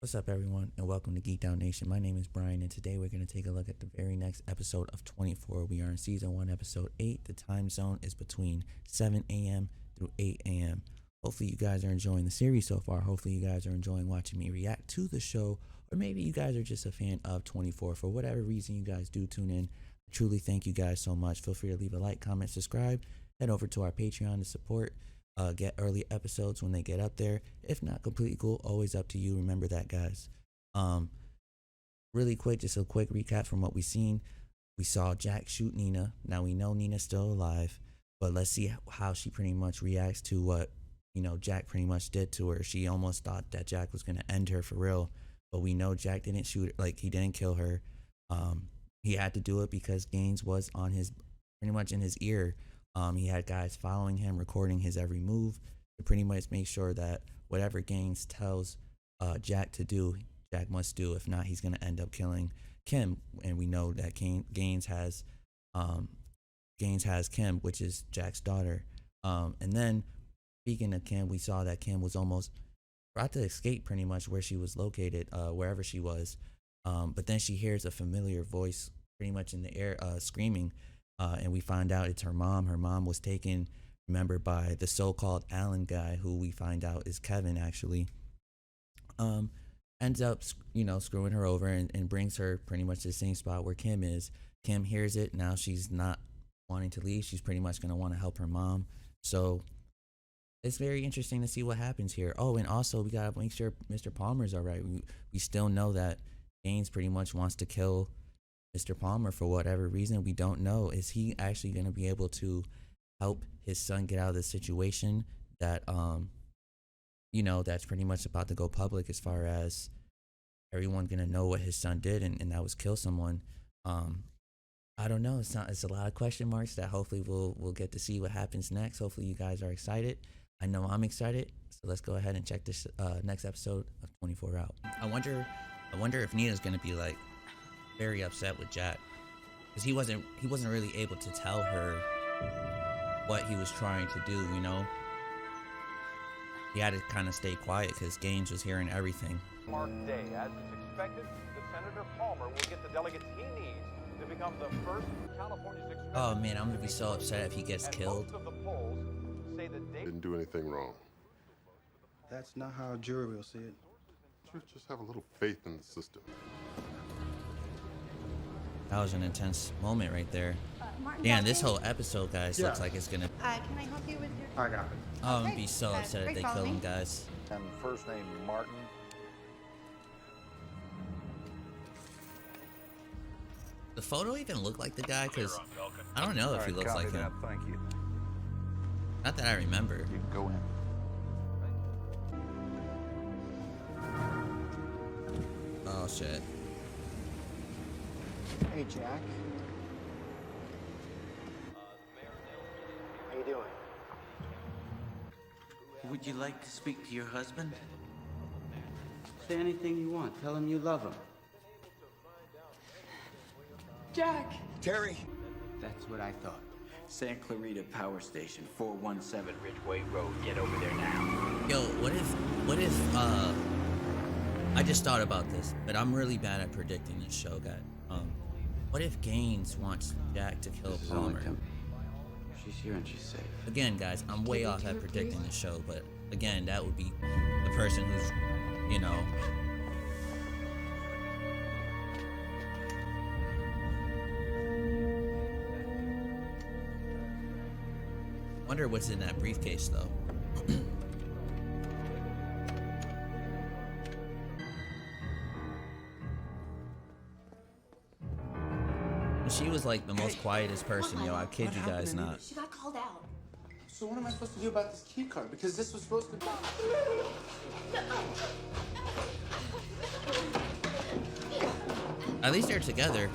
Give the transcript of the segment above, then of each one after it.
What's up, everyone, and welcome to Geek Down Nation. My name is Brian, and today we're going to take a look at the very next episode of 24. We are in Season 1, Episode 8. The time zone is between 7 a.m. through 8 a.m. Hopefully, you guys are enjoying the series so far. Hopefully, you guys are enjoying watching me react to the show, or maybe you guys are just a fan of 24. For whatever reason you guys do tune in, I truly thank you guys so much. Feel free to leave a like, comment, subscribe. Head over to our Patreon to support. Get early episodes when they get up there. If not, completely cool. Always up to you. Remember that, guys. Really quick, just a quick recap from what we seen. We saw Jack shoot Nina. Now we know Nina's still alive, but let's see how she pretty much reacts to what Jack pretty much did to her. She almost thought that Jack was gonna end her for real, but we know Jack didn't shoot her, like he didn't kill her. He had to do it because Gaines was on his pretty much in his ear. He had guys following him, recording his every move to pretty much make sure that whatever Gaines tells Jack to do, Jack must do. If not, he's going to end up killing Kim. And we know that Gaines has Kim, which is Jack's daughter. And then, speaking of Kim, we saw that Kim was almost about to escape pretty much where she was located, wherever she was. But then she hears a familiar voice pretty much in the air screaming. And we find out it's her mom. Her mom was taken, remember, by the so-called Allen guy, who we find out is Kevin, actually. Ends up, screwing her over and brings her pretty much to the same spot where Kim is. Kim hears it. Now she's not wanting to leave. She's pretty much going to want to help her mom. So it's very interesting to see what happens here. Oh, and also we got to make sure Mr. Palmer's all right. We still know that Gaines pretty much wants to kill Mr. Palmer for whatever reason. We don't know. Is he actually going to be able to help his son get out of the situation that that's pretty much about to go public, as far as everyone going to know what his son did, and that was kill someone. I don't know. It's a lot of question marks that hopefully we'll get to see what happens next. Hopefully you guys are excited. I know I'm excited. So let's go ahead and check this next episode of 24 out. I wonder if Nina's going to be like very upset with Jack, because he wasn't really able to tell her what he was trying to do. He had to kind of stay quiet because Gaines was hearing everything. Mark day, as is expected, the Senator Palmer will get the delegates he needs to become the first California 6. Oh man, I'm gonna be so upset if he gets killed. Most of the polls say that they Didn't do anything wrong. That's not how a jury will see it. Just have a little faith in the system. That was an intense moment right there. Martin, Yeah, this whole episode, guys, looks like it's gonna. can I help you with your... I got it. I'm gonna be so upset if they kill him, guys. and first name Martin. The photo even look like the guy? Because I don't know if he looks like him. Thank you. Not that I remember. You can go in. Oh shit. Hey, Jack. How you doing? Would you like to speak to your husband? Say anything you want. Tell him you love him. Jack! Terry! That's what I thought. San Clarita Power Station, 417 Ridgeway Road. Get over there now. Yo, what if I just thought about this, but I'm really bad at predicting this show, guy. What if Gaines wants Jack to kill This is only Palmer? temporary. She's here and she's safe. Again, guys, I'm way off at predicting the show, but again, that would be the person who's, Wonder what's in that briefcase, though. She was like the most quietest person, yo. I kid you guys not. She got called out. So what am I supposed to do about this key card? Because this was supposed to be... At least they're together.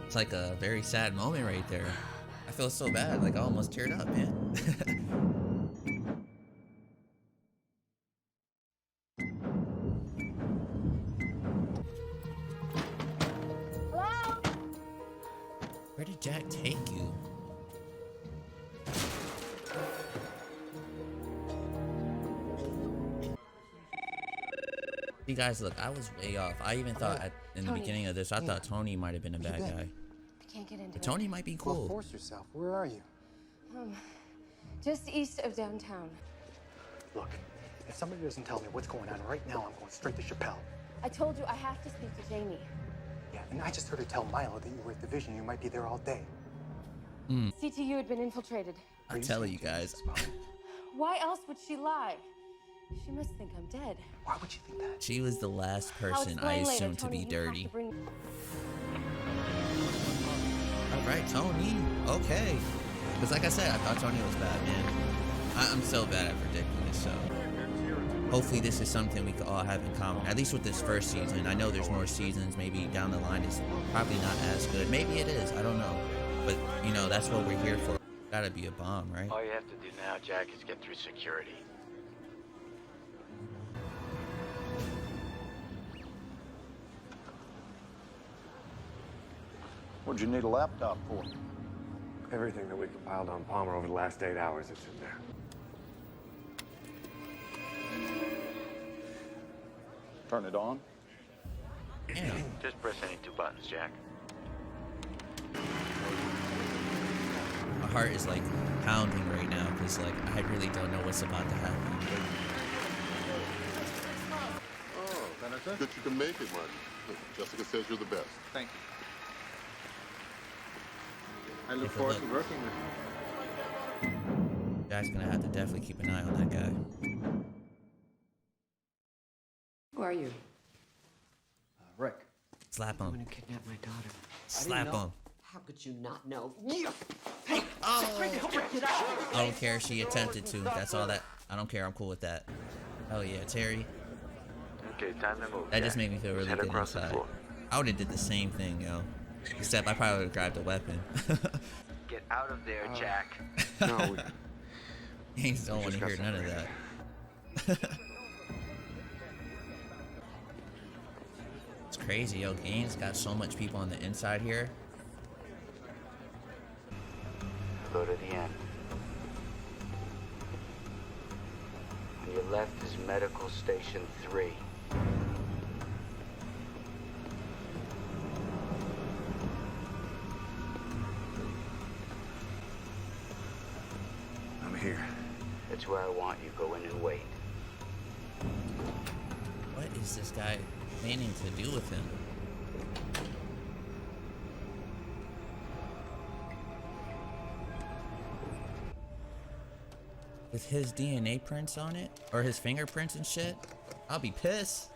It's like a very sad moment right there. I feel so bad, like I almost teared up, man. Where did Jack take you? You guys, look, I was way off. I even thought in the beginning of this, I thought Tony might have been a bad guy. I can't get into But Tony might be Well, cool. force yourself. Where are you? Just east of downtown. Look, if somebody doesn't tell me what's going on right now, I'm going straight to Chappelle. I told you I have to speak to Jamie. Yeah, and I just heard her tell Milo that you were at the Vision. You might be there all day. CTU had been infiltrated. I'm telling you guys. Why else would she lie? She must think I'm dead. Why would you think that? She was the last I'll person I explain later, assumed to Tony. be You have dirty. to bring- All right, Tony. Okay. Because like I said, I thought Tony was bad, man. I'm so bad at predicting this, so hopefully this is something we could all have in common. At least with this first season. I know there's more seasons. Maybe down the line it's probably not as good. Maybe it is. I don't know. But, you know, that's what we're here for. Gotta be a bomb, right? All you have to do now, Jack, is get through security. What'd you need a laptop for? Everything that we compiled on Palmer over the last 8 hours, it's in there. Turn it on. Yeah. Just press any 2 buttons, Jack. My heart is like pounding right now because like I really don't know what's about to happen. Oh, good you can make it, Martin. Look, Jessica says you're the best. Thank you. I look forward to working with you. Jack's gonna have to definitely keep an eye on that guy. Who are you? Rick. Slap The one him. who kidnapped my daughter. Slap him. How could you not know? I don't care. She attempted to. That's all that. I don't care. I'm cool with that. Oh yeah, Terry. Okay, time to move. That just Jack. made me feel really Head good across the inside. floor. I would have did the same thing, yo. Except I probably would have grabbed a weapon. Get out of there, Jack. No, Gaines don't want to just hear got none of that. It's crazy, yo. Gaines got so much people on the inside here. Go to the end. On your left is Medical Station 3. I'm here. That's where I want you. Go in and wait. What is this guy planning to do with him? With his DNA prints on it? Or his fingerprints and shit? I'll be pissed.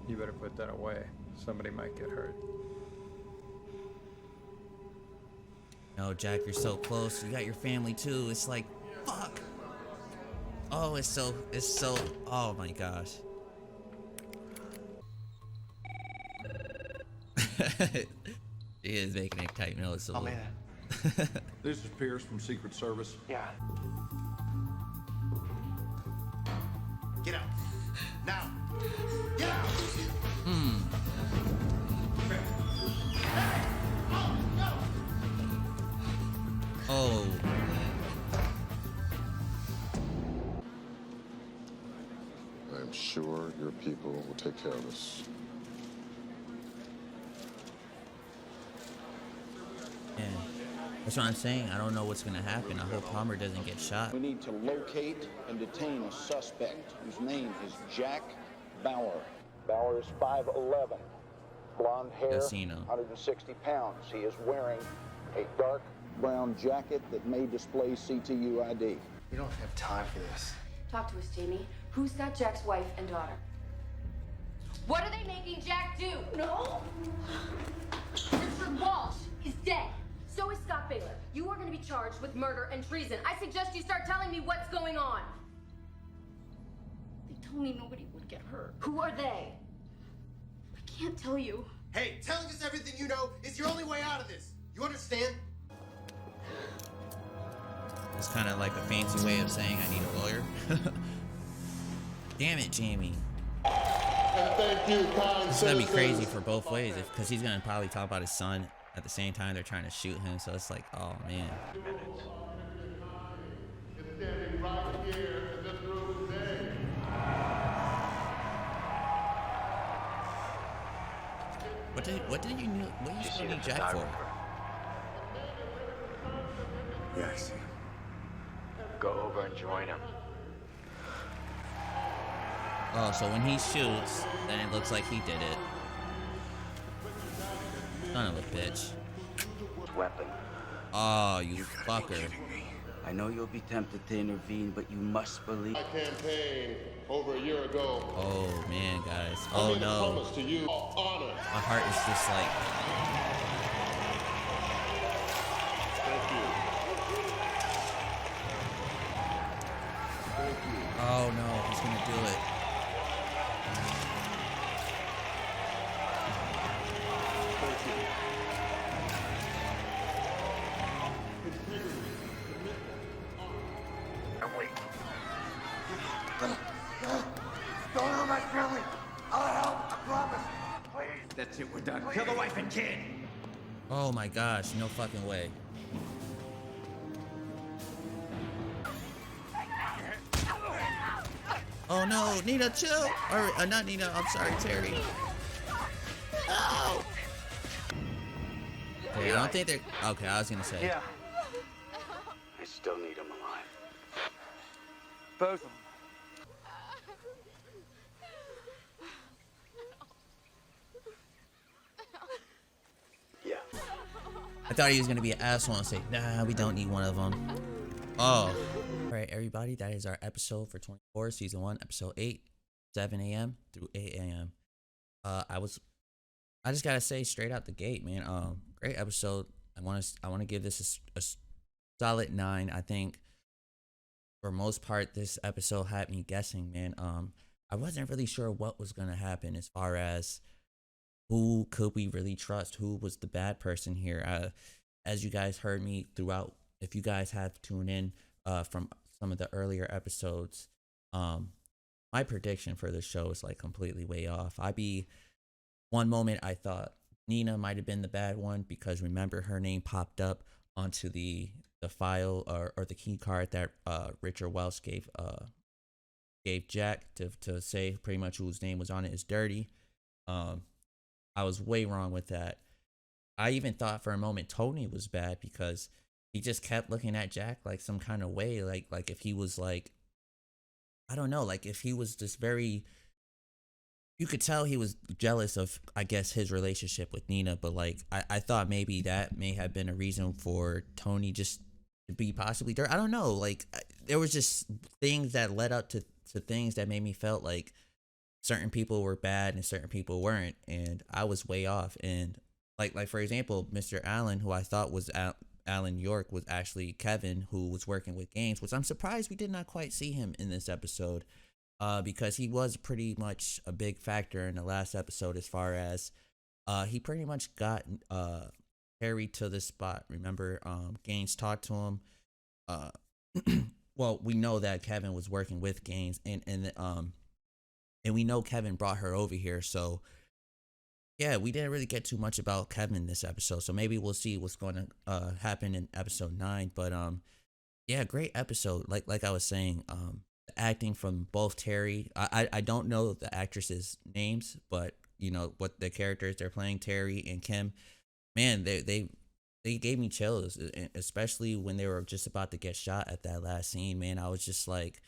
You better put that away. Somebody might get hurt. No, Jack, you're so close. You got your family too. It's like, fuck. Oh, it's so, oh my gosh. He is making it type noticeable. Oh, man. This is Pierce from Secret Service. Yeah. Get out. Now. Get out. Oh. I'm sure your people will take care of us. Yeah. That's what I'm saying. I don't know what's gonna happen. I hope Palmer doesn't get shot. We need to locate and detain a suspect whose name is Jack Bauer. Bauer is 5'11", blonde hair, Casino. 160 pounds. He is wearing a dark brown jacket that may display CTU ID. We don't have time for this. Talk to us, Jamie. Who's got Jack's wife and daughter? What are they making Jack do? No. Richard Walsh is dead. So is Scott Baylor. You are going to be charged with murder and treason. I suggest you start telling me what's going on. They told me nobody would get hurt. Who are they? I can't tell you. Hey, telling us everything you know is your only way out of this. You understand? It's kind of like a fancy way of saying I need a lawyer. Damn it, Jamie. And thank you, kind It's gonna be citizens. crazy for both ways, because he's gonna probably talk about his son at the same time they're trying to shoot him. So it's like, oh man. It's standing right here in this room today. What you still need Jack for? Yeah, I see him. Go over and join him. Oh, so when he shoots, then it looks like he did it. Son of a bitch. Weapon. Oh, you fucker. I know you'll be tempted to intervene, but you must believe. My campaign over a year ago. Oh man, guys. I Oh made a no. promise to you, honor. My heart is just like. Thank you. Thank you. Oh no, he's gonna do it. Don't hurt my family. I'll help. I promise. Please. That's it, we're done. Kill the wife and kid. Oh my gosh, no fucking way. Oh no, Nina, chill. Or not Nina, I'm sorry, Terry. No. Okay, I don't think they're. Okay, I was gonna say. Yeah. I still need him alive. Both of them. Yeah. I thought he was gonna be an asshole and say, nah, we don't need one of them. Oh. Alright, everybody, that is our episode for 24, season 1, episode 8, 7 a.m. through 8 a.m. I just gotta say straight out the gate, man. Great episode. I wanna give this a solid 9. I think for most part this episode had me guessing, man. I wasn't really sure what was gonna happen as far as who could we really trust, who was the bad person here. As you guys heard me throughout, if you guys have tuned in from some of the earlier episodes, my prediction for the show is like completely way off. One moment I thought Nina might have been the bad one, because remember her name popped up onto the file or the key card that Richard Welsh gave Jack to say pretty much whose name was on it is Dirty. I was way wrong with that. I even thought for a moment Tony was bad, because he just kept looking at Jack like some kind of way, like if he was like, I don't know, like if he was just very, you could tell he was jealous of, I guess, his relationship with Nina. But like I thought maybe that may have been a reason for Tony just to be possibly dirty. I don't know, like there was just things that led up to things that made me felt like certain people were bad and certain people weren't, and I was way off. And like for example, Mr. Allen, who I thought was Alan York, was actually Kevin, who was working with Gaines, which I'm surprised we did not quite see him in this episode, because he was pretty much a big factor in the last episode as far as he pretty much got Harry to this spot. Remember, Gaines talked to him. Well, we know that Kevin was working with Gaines, and we know Kevin brought her over here. So yeah, we didn't really get too much about Kevin this episode, so maybe we'll see what's going to happen in episode 9. But yeah, great episode. Like I was saying, the acting from both Terry, I don't know the actresses' names, but you know what the characters they're playing, Terry and Kim. Man, they gave me chills, especially when they were just about to get shot at that last scene. Man, I was just like,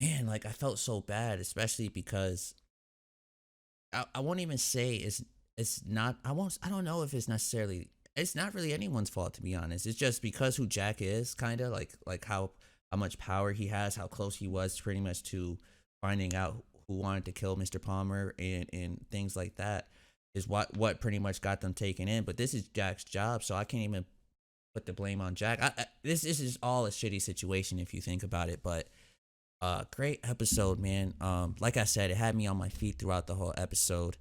man, like I felt so bad, especially because I won't even say it's not, I don't know if it's necessarily, it's not really anyone's fault, to be honest. It's just because who Jack is, kind of like how much power he has, how close he was pretty much to finding out who wanted to kill Mr. Palmer and things like that is what pretty much got them taken in. But this is Jack's job, so I can't even put the blame on Jack. This is all a shitty situation if you think about it. But great episode, man. Like I said, it had me on my feet throughout the whole episode.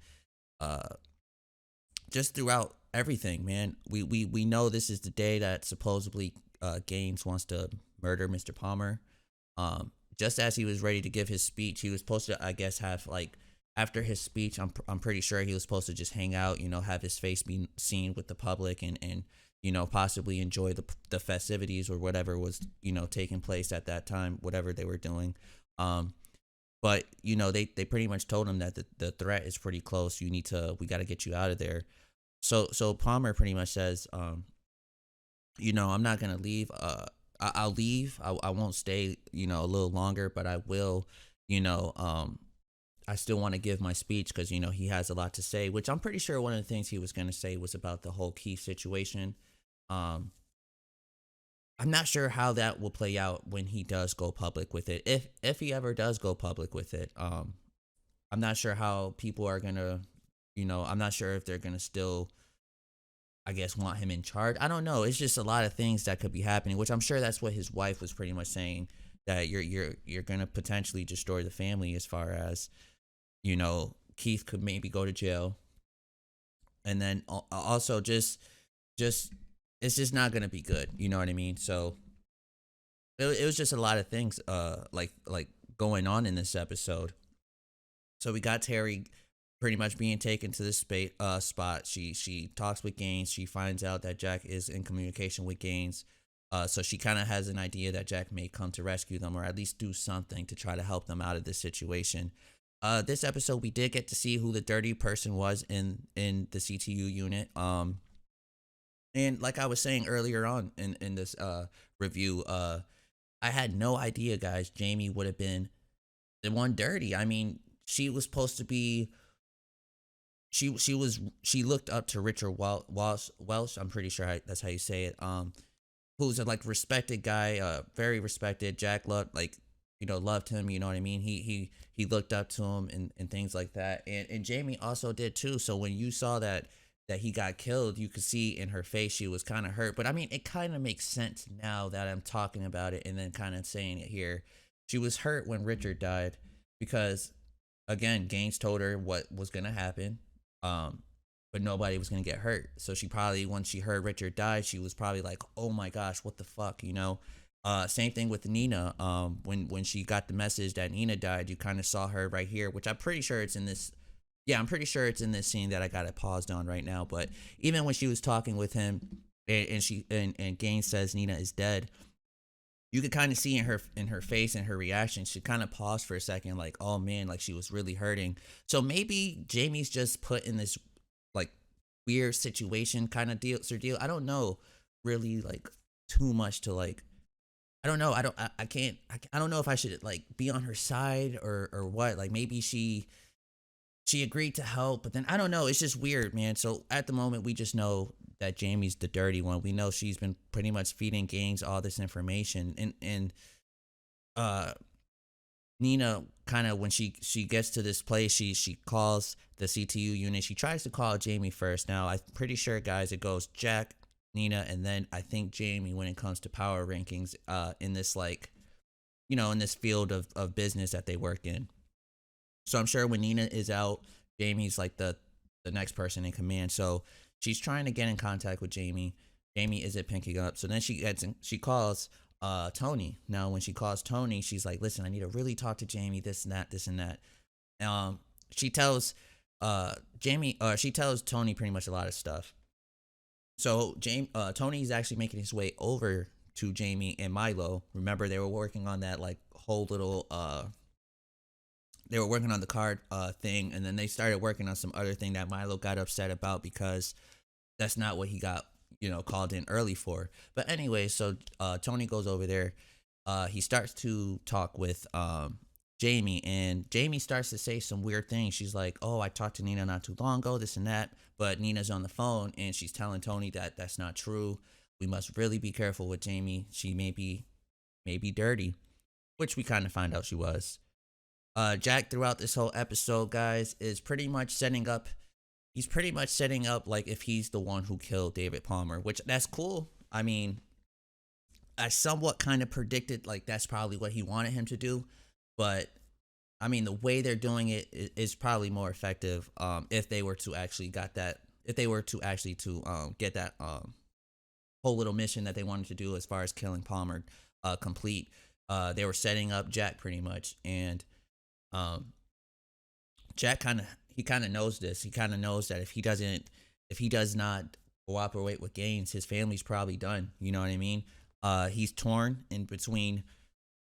just throughout everything, man. We know this is the day that supposedly Gaines wants to murder Mr. Palmer. Just as he was ready to give his speech, he was supposed to, I guess, have like after his speech, I'm pretty sure he was supposed to just hang out, have his face be seen with the public and possibly enjoy the festivities or whatever was taking place at that time, whatever they were doing. But they pretty much told him that the threat is pretty close. We got to get you out of there. So Palmer pretty much says, I'm not gonna leave. I'll leave. I won't stay, a little longer, but I will, I still want to give my speech because, he has a lot to say, which I'm pretty sure one of the things he was going to say was about the whole Keith situation. I'm not sure how that will play out when he does go public with it. If he ever does go public with it, I'm not sure how people are going to, I'm not sure if they're going to still, I guess, want him in charge. I don't know. It's just a lot of things that could be happening, which I'm sure that's what his wife was pretty much saying, that you're going to potentially destroy the family as far as, Keith could maybe go to jail. And then also just it's just not going to be good. You know what I mean? So it was just a lot of things like going on in this episode. So we got Terry pretty much being taken to this spot. She talks with Gaines. She finds out that Jack is in communication with Gaines. So she kind of has an idea that Jack may come to rescue them or at least do something to try to help them out of this situation. This episode, we did get to see who the dirty person was in the CTU unit. And like I was saying earlier on in this review, I had no idea, guys, Jamie would have been the one dirty. I mean, she was supposed to be. She looked up to Richard Welsh. I'm pretty sure that's how you say it. Who's a respected guy, very respected. Jack loved him. You know what I mean? He looked up to him and things like that. And Jamie also did too. So when you saw that he got killed, you could see in her face she was kind of hurt. But I mean, it kind of makes sense now that I'm talking about it and then kind of saying it here. She was hurt when Richard died because, again, Gaines told her what was gonna happen. But nobody was gonna get hurt. So she probably, once she heard Richard died, she was probably like, "Oh my gosh, what the fuck," Same thing with Nina. When she got the message that Nina died, you kind of saw her right here, which I'm pretty sure it's in this. Yeah, I'm pretty sure it's in this scene that I got it paused on right now. But even when she was talking with him, and Gaines says Nina is dead, you could kind of see in her face and her reaction, she kind of paused for a second, like, oh man, like she was really hurting. So maybe Jamie's just put in this weird situation kind of deal. I don't know really too much to I don't know. I don't know if I should be on her side or what. Maybe she agreed to help, but then I don't know. It's just weird, man. So at the moment, we just know that Jamie's the dirty one. We know she's been pretty much feeding Gaines all this information, and Nina kind of, when she gets to this place, she calls the CTU unit. She tries to call Jamie first. Now I'm pretty sure, guys, it goes Jack, Nina, and then I think Jamie when it comes to power rankings in this in this field of business that they work in. So I'm sure when Nina is out, Jamie's the next person in command. So she's trying to get in contact with Jamie. Jamie isn't picking up. So then she calls Tony. Now when she calls Tony, she's like, "Listen, I need to really talk to Jamie, this and that." She tells she tells Tony pretty much a lot of stuff. So Tony's actually making his way over to Jamie and Milo. Remember, they were working on that whole little they were working on the card thing, and then they started working on some other thing that Milo got upset about because that's not what he got called in early for. But anyway, so Tony goes over there. He starts to talk with Jamie, and Jamie starts to say some weird things. She's like, "Oh, I talked to Nina not too long ago, this and that." But Nina's on the phone, and she's telling Tony that that's not true. We must really be careful with Jamie. She may be dirty, which we kind of find out she was. Jack, throughout this whole episode, guys, is pretty much setting up. He's pretty much setting up if he's the one who killed David Palmer, which that's cool. I mean, I somewhat kind of predicted that's probably what he wanted him to do, but I mean the way they're doing it is probably more effective if they were to actually got that if they were to actually to get that whole little mission that they wanted to do as far as killing Palmer complete, they were setting up Jack pretty much, and Jack kind of knows this. He kind of knows that if he does not cooperate with Gaines, his family's probably done. You know what I mean? He's torn in between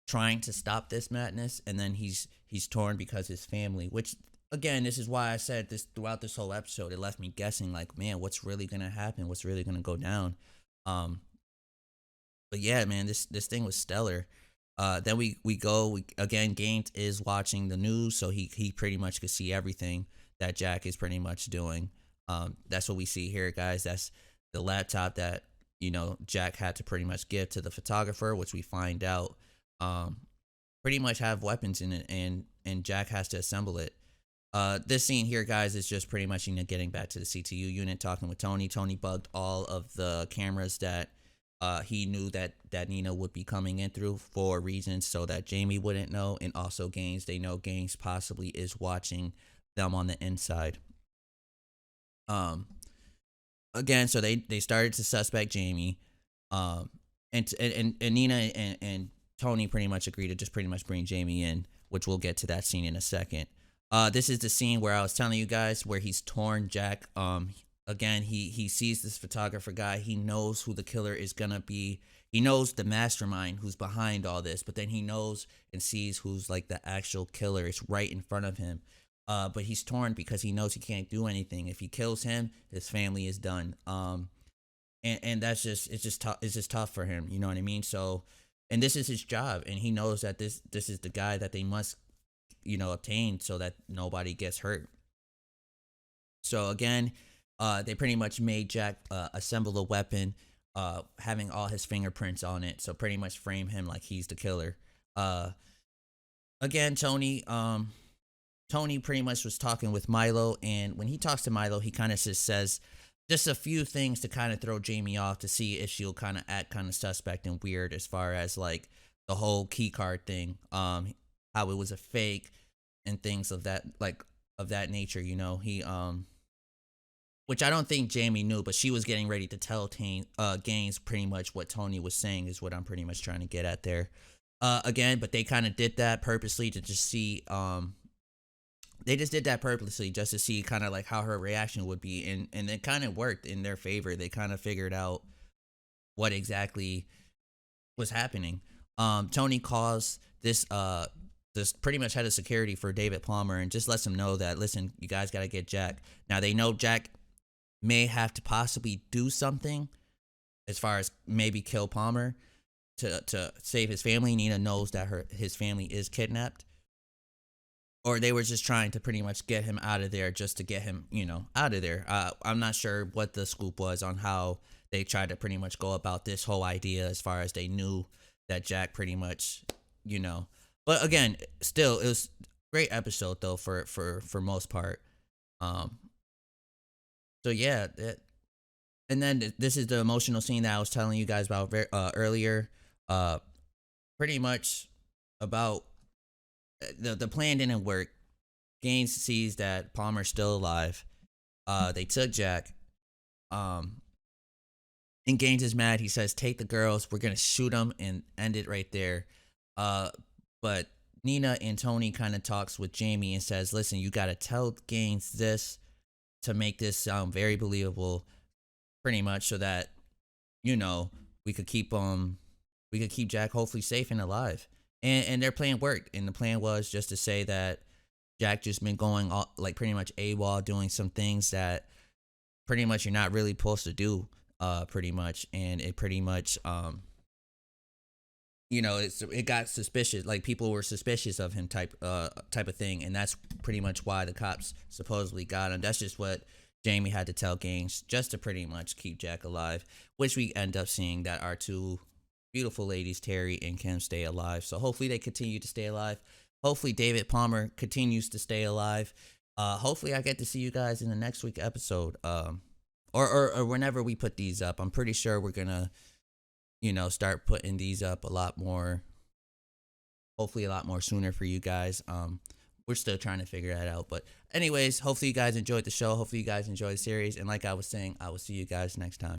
trying to stop this madness, and then he's torn because his family, which again, this is why I said this throughout this whole episode. It left me guessing, like, man, what's really gonna happen? What's really gonna go down? But yeah, man, this thing was stellar. Then we again. Gaines is watching the news, so he pretty much could see everything that Jack is pretty much doing. That's what we see here, guys. That's the laptop that Jack had to pretty much give to the photographer, which we find out pretty much have weapons in it, and Jack has to assemble it. This scene here, guys, is just pretty much getting back to the CTU unit, talking with Tony. Tony bugged all of the cameras that he knew that Nina would be coming in through for reasons so that Jamie wouldn't know, and also Gaines. They know Gaines possibly is watching them on the inside. Again, so they started to suspect Jamie, and Nina and Tony pretty much agreed to just pretty much bring Jamie in, which we'll get to that scene in a second. This is the scene where I was telling you guys where he's torn Jack. Again, he sees this photographer guy. He knows who the killer is gonna be. He knows the mastermind who's behind all this, but then he knows and sees who's like the actual killer. It's right in front of him. But he's torn because he knows he can't do anything. If he kills him, his family is done. And that's just tough for him. You know what I mean? So, and this is his job, and he knows that this is the guy that they must, obtain so that nobody gets hurt. So again, they pretty much made Jack assemble a weapon, having all his fingerprints on it. So pretty much frame him like he's the killer. Again, Tony pretty much was talking with Milo, and when he talks to Milo, he kind of just says just a few things to kind of throw Jamie off to see if she'll kind of act kind of suspect and weird as far as like the whole key card thing, how it was a fake and things of that nature. He which I don't think Jamie knew, but she was getting ready to tell Gaines pretty much what Tony was saying is what I'm pretty much trying to get at there. Again, but they kind of did that purposely to just see they just did that purposely just to see kind of like how her reaction would be, and it kind of worked in their favor. They kind of figured out what exactly was happening. Tony calls this pretty much head of security for David Palmer and just lets him know that, listen, you guys got to get Jack. Now they know Jack may have to possibly do something as far as maybe kill Palmer to save his family. Nina knows that his family is kidnapped. Or they were just trying to pretty much get him out of there just to get him, out of there. I'm not sure what the scoop was on how they tried to pretty much go about this whole idea as far as they knew that Jack pretty much, But again, still, it was a great episode, though, for most part. So, yeah. And then this is the emotional scene that I was telling you guys about earlier. Pretty much about the plan didn't work. Gaines sees that Palmer's still alive. They took Jack. And Gaines is mad. He says, take the girls. We're going to shoot them and end it right there. But Nina and Tony kind of talks with Jamie and says, listen, you got to tell Gaines this to make this sound very believable, pretty much, so that, we could keep Jack hopefully safe and alive. And their plan worked. And the plan was just to say that Jack just been going all, like pretty much AWOL, doing some things that pretty much you're not really supposed to do, pretty much. And it pretty much, it got suspicious. Like people were suspicious of him type of thing. And that's pretty much why the cops supposedly got him. That's just what Jamie had to tell Gaines, just to pretty much keep Jack alive, which we end up seeing that our two beautiful ladies, Terry and Kim, stay alive. So hopefully they continue to stay alive. Hopefully David Palmer continues to stay alive. Hopefully I get to see you guys in the next week episode. Or whenever we put these up. I'm pretty sure we're gonna, start putting these up a lot more. Hopefully a lot more sooner for you guys. we're still trying to figure that out. But anyways, hopefully you guys enjoyed the show. Hopefully you guys enjoyed the series. And like I was saying, I will see you guys next time.